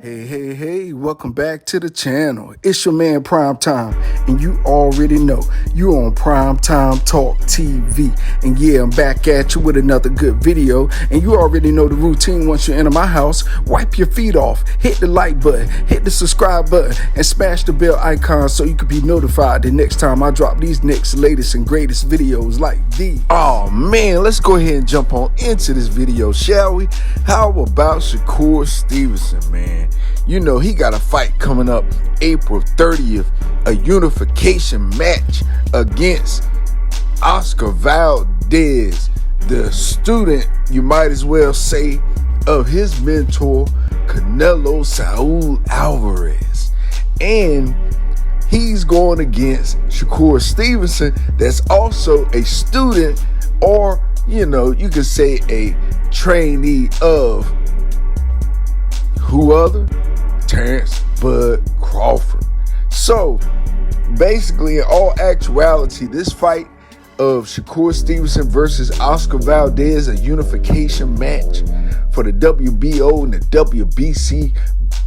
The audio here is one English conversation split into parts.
Hey, welcome back to the channel. It's your man Prime Time, and you already know you're on Prime Time Talk TV. And yeah, I'm back at you with another good video, and you already know the routine. Once you enter my house, wipe your feet off, hit the like button, hit the subscribe button, and smash the bell icon so you can be notified the next time I drop these next latest and greatest videos like these. Oh man, let's go ahead and jump on into this video, shall we? How about Shakur Stevenson, man? You know, he got a fight coming up April 30th, a unification match against Oscar Valdez, the student, you might as well say, of his mentor, Canelo Saul Alvarez. And he's going against Shakur Stevenson, that's also a student, or, you know, you could say a trainee of who other? Terrence Bud Crawford. So basically, in all actuality, this fight of Shakur Stevenson versus Oscar Valdez, a unification match for the WBO and the WBC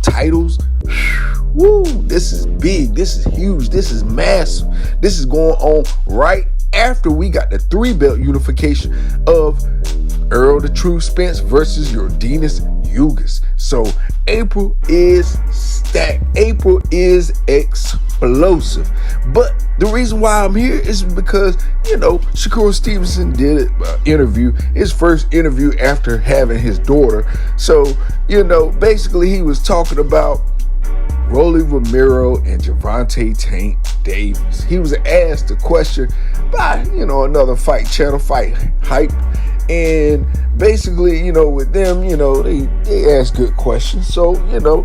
titles. Woo, this is big, this is huge, this is massive. This is going on right after we got the 3-belt unification of Earl the True Spence versus Yordenis Ugas. So April is stacked. April is explosive. But the reason why I'm here is because, you know, Shakur Stevenson did an interview, his first interview after having his daughter. So, you know, basically he was talking about Rolly Romero and Gervonta Tank Davis. He was asked a question by, you know, another fight channel, Fight Hype. And basically, you know, with them, you know, they ask good questions. So, you know,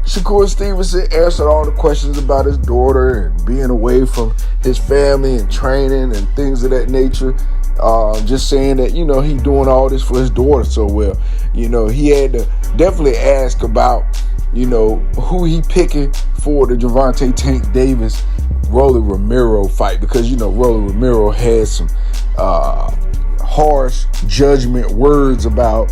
Shakur Stevenson answered all the questions about his daughter and being away from his family and training and things of that nature. Just saying that, you know, he's doing all this for his daughter so well. You know, he had to definitely ask about, you know, who he picking for the Gervonta Tank Davis Rolly Romero fight, because, you know, Rolly Romero had some harsh judgment words about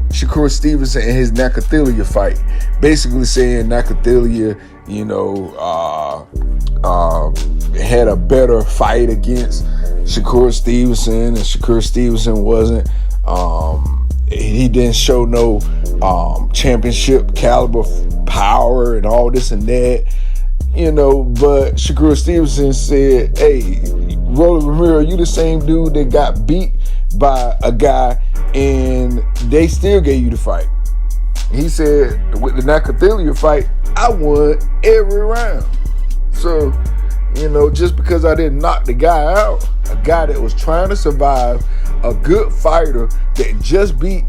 Shakur Stevenson and his Nakathila fight, basically saying Nakathila, you know, had a better fight against Shakur Stevenson, and Shakur Stevenson wasn't. He didn't show no championship caliber power and all this and that, you know. But Shakur Stevenson said, "Hey, Rolly Romero, you the same dude that got beat by a guy and they still gave you the fight." He said, with the Nakathila fight, I won every round. So, you know, just because I didn't knock the guy out, a guy that was trying to survive, a good fighter that just beat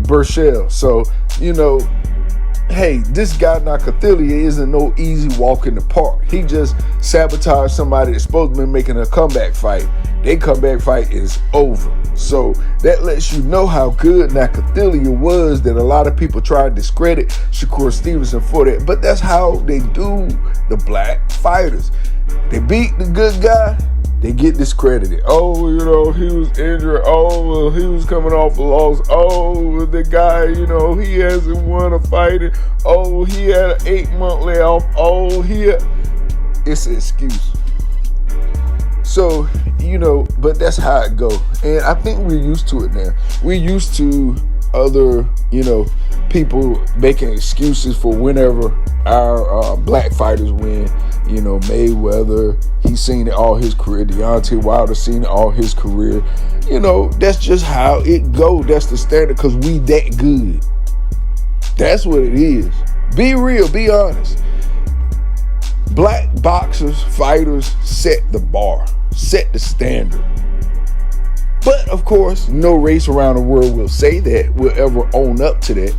Burchell. So, you know, hey, this guy Nakathila isn't no easy walk in the park. He just sabotaged somebody that's supposed to be making a comeback fight. Their comeback fight is over. So that lets you know how good Nakathila was, that a lot of people try to discredit Shakur Stevenson for that. But that's how they do the black fighters. They beat the good guy, they get discredited. Oh, you know, he was injured. Oh, well, he was coming off a loss. Oh, the guy, you know, he hasn't won a fight. Oh, he had an 8-month layoff. Oh, it's an excuse. So, you know, but that's how it go. And I think we're used to it now. We're used to other, you know, people making excuses for whenever our black fighters win. You know, Mayweather, he's seen it all his career. Deontay Wilder seen it all his career. You know, that's just how it go. That's the standard, because we that good. That's what it is. Be real, be honest. Black boxers, fighters set the bar, set the standard. But of course, no race around the world will say that, will ever own up to that.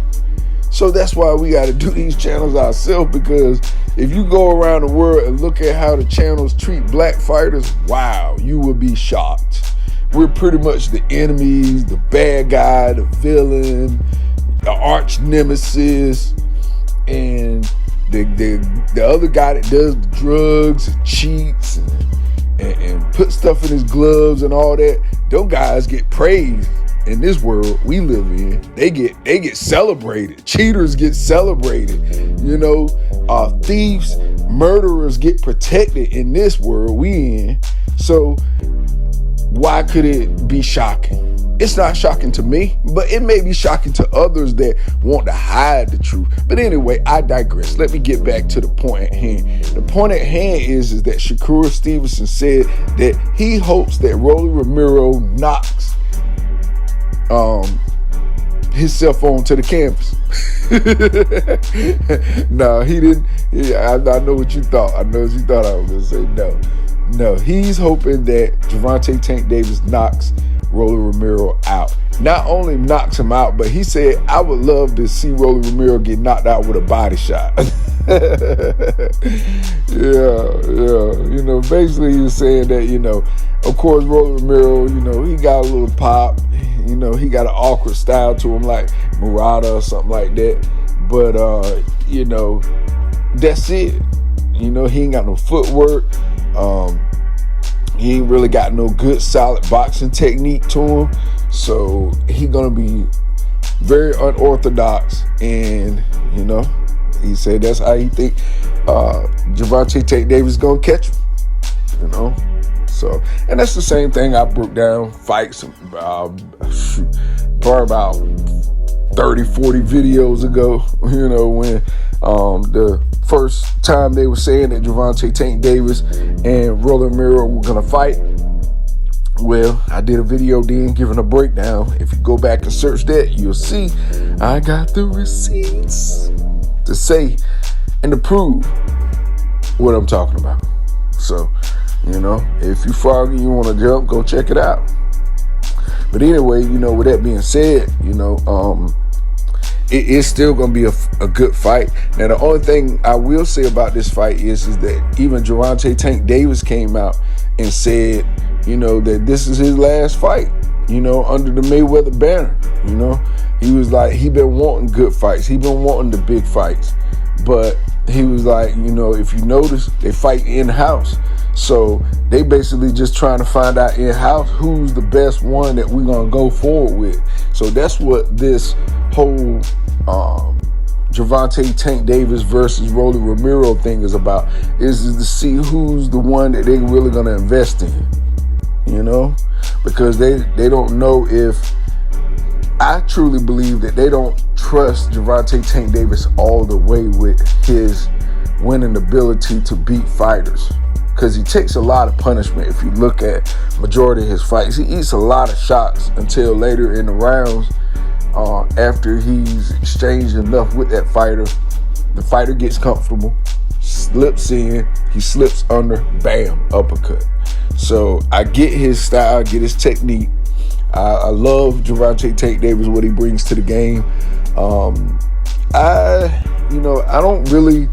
So that's why we got to do these channels ourselves, because if you go around the world and look at how the channels treat black fighters, wow, you will be shocked. We're pretty much the enemies, the bad guy, the villain, the arch nemesis, and the other guy that does the drugs and cheats and put stuff in his gloves and all that. Those guys get praised. in this world we live in, they get celebrated. Cheaters get celebrated. Thieves, murderers get protected in this world we in. So why could it be shocking? It's not shocking to me, but it may be shocking to others that want to hide the truth. But anyway, I digress. Let me get back to the point at hand. The point at hand is that Shakur Stevenson said that he hopes that Rolly Romero knocks his cell phone to the canvas. No, he didn't. Yeah, I know what you thought. I know what you thought I was going to say. No, he's hoping that Gervonta Tank Davis knocks Rolly Romero out. Not only knocks him out, but he said, I would love to see Rolly Romero get knocked out with a body shot. Yeah. Basically he was saying that, of course, Rolly Romero, he got a little pop. He got an awkward style to him like Murata or something like that. But, that's it. He ain't got no footwork. He ain't really got no good solid boxing technique to him. So he gonna be very unorthodox. And, he said that's how he think Gervonta Tank Davis gonna catch him. So, and that's the same thing I broke down fights probably about 30, 40 videos ago, when the first time they were saying that Gervonta Tank Davis and Rolly Romero were going to fight. Well, I did a video then giving a breakdown. If you go back and search that, you'll see I got the receipts to say and to prove what I'm talking about. So, if you foggy, you want to jump, go check it out. But anyway, with that being said, it is still going to be a good fight. Now, the only thing I will say about this fight is that even Gervonta Tank Davis came out and said, that this is his last fight, under the Mayweather banner. He was like, he been wanting good fights. He been wanting the big fights. But he was like, if you notice, they fight in-house. So they basically just trying to find out in-house who's the best one that we're going to go forward with. So that's what this whole Gervonta Tank Davis versus Rolly Romero thing is about, is to see who's the one that they really going to invest in, because they don't know if, I truly believe that they don't trust Gervonta Tank Davis all the way with his winning ability to beat fighters. Because he takes a lot of punishment. If you look at majority of his fights, he eats a lot of shots until later in the rounds. After he's exchanged enough with that fighter, the fighter gets comfortable, slips in, he slips under, bam, uppercut. So I get his style, I get his technique. I love Gervonta Tank Davis, what he brings to the game. I don't really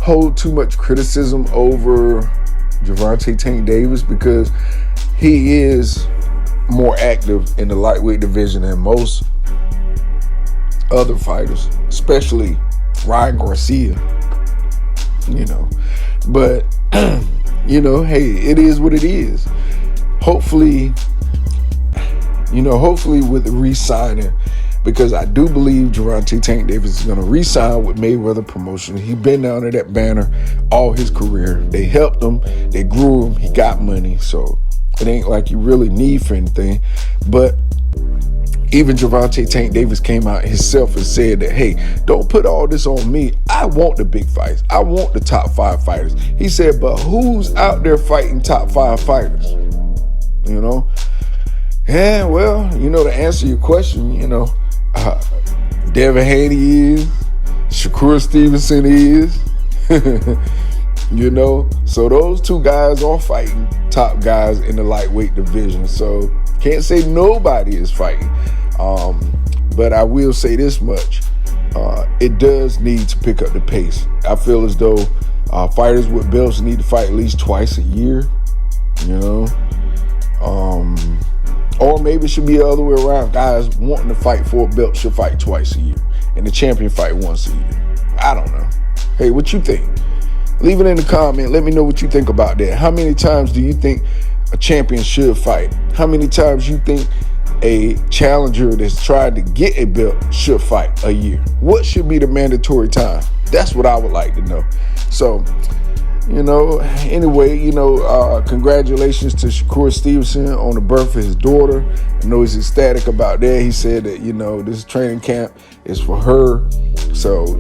hold too much criticism over Gervonta Tank Davis because he is more active in the lightweight division than most other fighters, especially Ryan Garcia. But hey, it is what it is. Hopefully with the re-signing, because I do believe Gervonta Tank Davis is going to re-sign with Mayweather Promotion. He's been under that banner all his career. They helped him. They grew him. He got money. So it ain't like you really need for anything. But even Gervonta Tank Davis came out himself and said that, hey, don't put all this on me. I want the big fights. I want the top 5 fighters. He said, but who's out there fighting top 5 fighters? Yeah, well, to answer your question, Devin Haney is, Shakur Stevenson is, so those 2 guys are fighting top guys in the lightweight division. So can't say nobody is fighting. But I will say this much. It does need to pick up the pace. I feel as though fighters with belts need to fight at least twice a year, or maybe it should be the other way around. Guys wanting to fight for a belt should fight twice a year, and the champion fight once a year. I don't know. Hey, what you think? Leave it in the comment. Let me know what you think about that. How many times do you think a champion should fight? How many times you think a challenger that's trying to get a belt should fight a year? What should be the mandatory time? That's what I would like to know. So, anyway, congratulations to Shakur Stevenson on the birth of his daughter. I know he's ecstatic about that. He said that, this training camp is for her. So,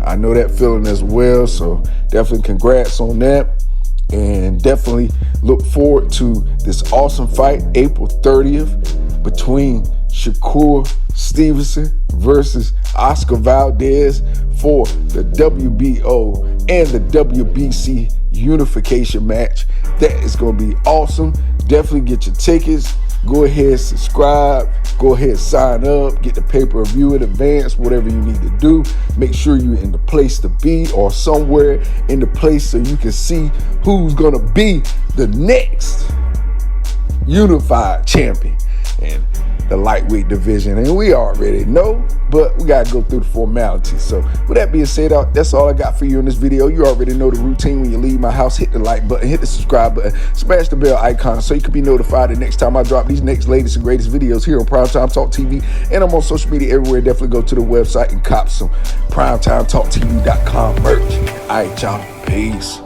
I know that feeling as well. So definitely congrats on that. And definitely look forward to this awesome fight, April 30th, between Shakur Stevenson versus Oscar Valdez for the WBO and the WBC unification match. That is going to be awesome. Definitely get your tickets. Go ahead, subscribe. Go ahead, sign up. Get the pay-per-view in advance, whatever you need to do. Make sure you're in the place to be or somewhere in the place so you can see who's going to be the next unified champion in the lightweight division. And we already know, but we got to go through the formalities. So with that being said, that's all I got for you in this video. You already know the routine. When you leave my house, hit the like button, hit the subscribe button, smash the bell icon so you can be notified the next time I drop these next latest and greatest videos here on Primetime Talk TV. And I'm on social media everywhere. Definitely go to the website and cop some PrimetimeTalkTV.com merch. All right, y'all. Peace.